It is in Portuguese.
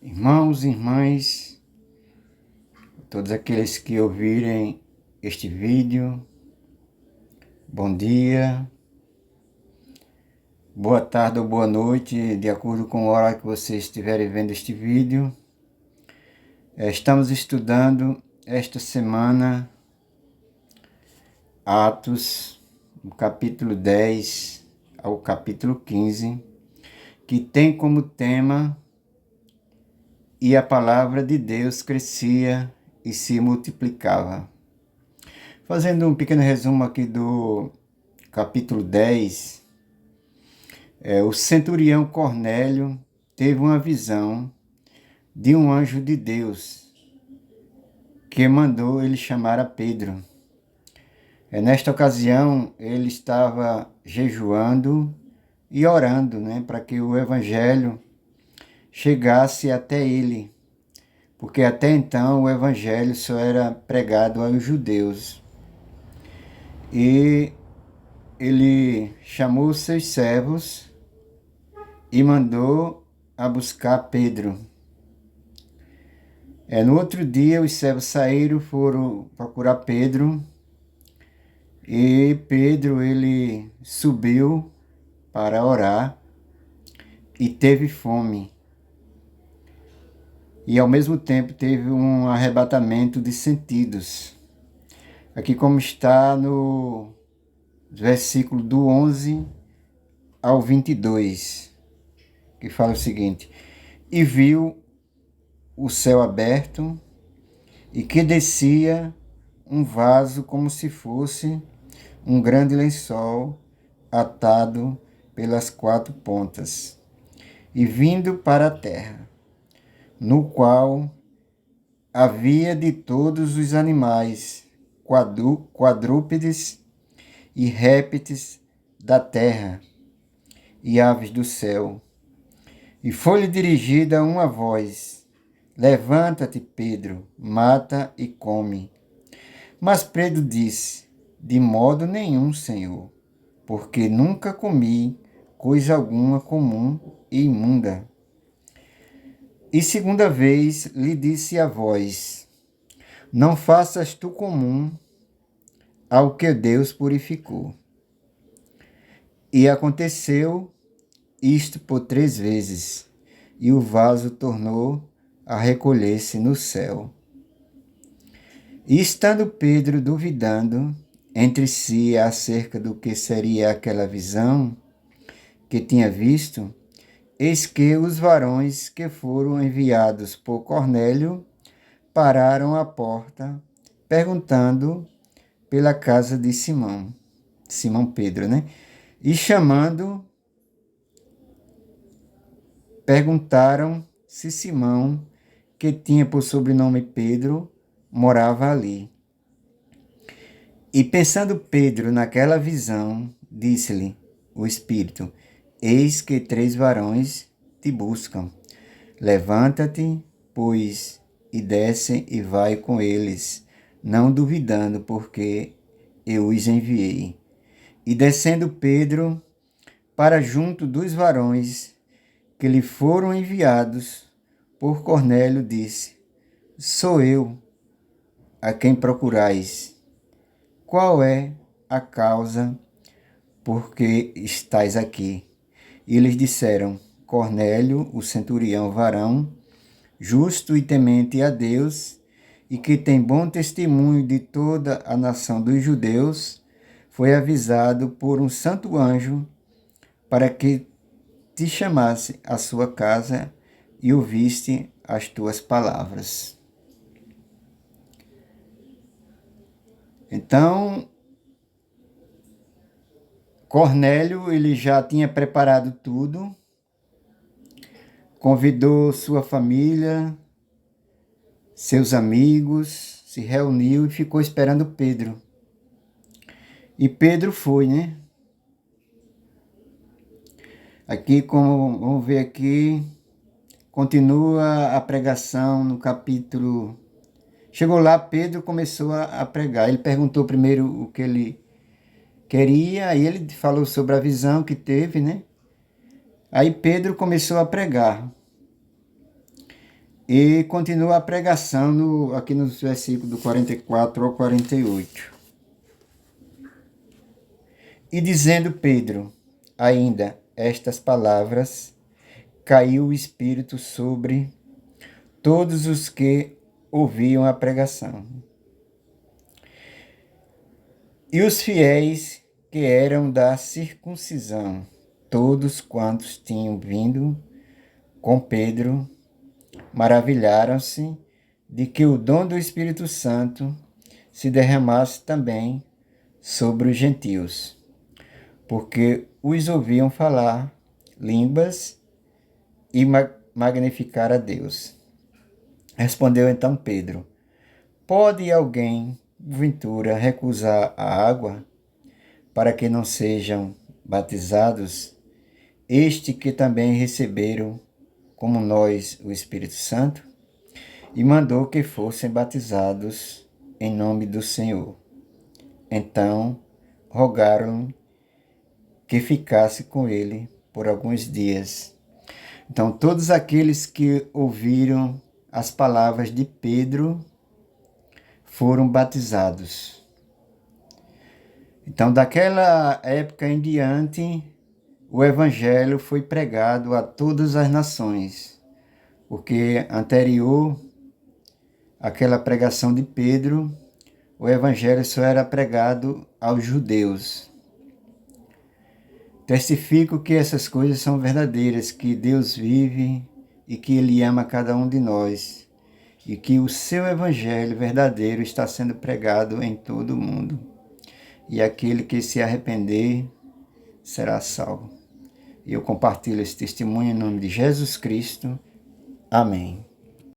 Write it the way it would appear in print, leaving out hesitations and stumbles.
Irmãos e irmãs, todos aqueles que ouvirem este vídeo, bom dia, boa tarde ou boa noite, de acordo com a hora que vocês estiverem vendo este vídeo. Estamos estudando esta semana Atos, do capítulo 10 ao capítulo 15, que tem como tema "E a palavra de Deus crescia e se multiplicava". Fazendo um pequeno resumo aqui do capítulo 10, o centurião Cornélio teve uma visão de um anjo de Deus que mandou ele chamar a Pedro. Nesta ocasião, ele estava jejuando e orando, para que o evangelho chegasse até ele, porque até então o evangelho só era pregado aos judeus. E ele chamou os seus servos e mandou a buscar Pedro. No outro dia, os servos saíram, foram procurar Pedro, e Pedro ele subiu para orar e teve fome. E ao mesmo tempo teve um arrebatamento de sentidos. Aqui como está no versículo do 11 ao 22, que fala o seguinte: "E viu o céu aberto, e que descia um vaso como se fosse um grande lençol atado pelas 4 pontas, e vindo para a terra, no qual havia de todos os animais, quadrúpedes e répteis da terra, e aves do céu. E foi-lhe dirigida uma voz: Levanta-te, Pedro, mata e come. Mas Pedro disse: De modo nenhum, Senhor, porque nunca comi coisa alguma comum e imunda. E segunda vez lhe disse a voz: Não faças tu comum ao que Deus purificou. E aconteceu isto por 3 vezes, e o vaso tornou a recolher-se no céu. E estando Pedro duvidando entre si acerca do que seria aquela visão que tinha visto, eis que os varões que foram enviados por Cornélio pararam à porta, perguntando pela casa de Simão Pedro, E chamando, perguntaram se Simão, que tinha por sobrenome Pedro, morava ali. E pensando Pedro naquela visão, disse-lhe o Espírito: Eis que 3 varões te buscam. Levanta-te, pois, e desce e vai com eles, não duvidando, porque eu os enviei. E descendo Pedro para junto dos varões que lhe foram enviados por Cornélio, disse: Sou eu a quem procurais. Qual é a causa por que estais aqui? E eles disseram: Cornélio, o centurião varão, justo e temente a Deus, e que tem bom testemunho de toda a nação dos judeus, foi avisado por um santo anjo para que te chamasse à sua casa e ouviste as tuas palavras. Então, Cornélio, ele já tinha preparado tudo, convidou sua família, seus amigos, se reuniu e ficou esperando Pedro. E Pedro foi, Aqui, como vamos ver aqui, continua a pregação no capítulo. Chegou lá, Pedro começou a pregar. Ele perguntou primeiro o que ele queria, aí ele falou sobre a visão que teve, Aí Pedro começou a pregar. E continua a pregação aqui nos versículos do 44 ao 48. E dizendo Pedro ainda estas palavras, caiu o Espírito sobre todos os que ouviam a pregação. E os fiéis que eram da circuncisão, todos quantos tinham vindo com Pedro, maravilharam-se de que o dom do Espírito Santo se derramasse também sobre os gentios, porque os ouviam falar línguas e magnificar a Deus. Respondeu então Pedro: Pode alguém, porventura, recusar a água para que não sejam batizados, este que também receberam, como nós, o Espírito Santo? E mandou que fossem batizados em nome do Senhor. Então rogaram que ficasse com ele por alguns dias. Então todos aqueles que ouviram as palavras de Pedro foram batizados. Então daquela época em diante, o evangelho foi pregado a todas as nações, porque anterior àquela pregação de Pedro, o evangelho só era pregado aos judeus. Testifico que essas coisas são verdadeiras, que Deus vive e que Ele ama cada um de nós, e que o seu evangelho verdadeiro está sendo pregado em todo o mundo. E aquele que se arrepender será salvo. E eu compartilho esse testemunho em nome de Jesus Cristo. Amém.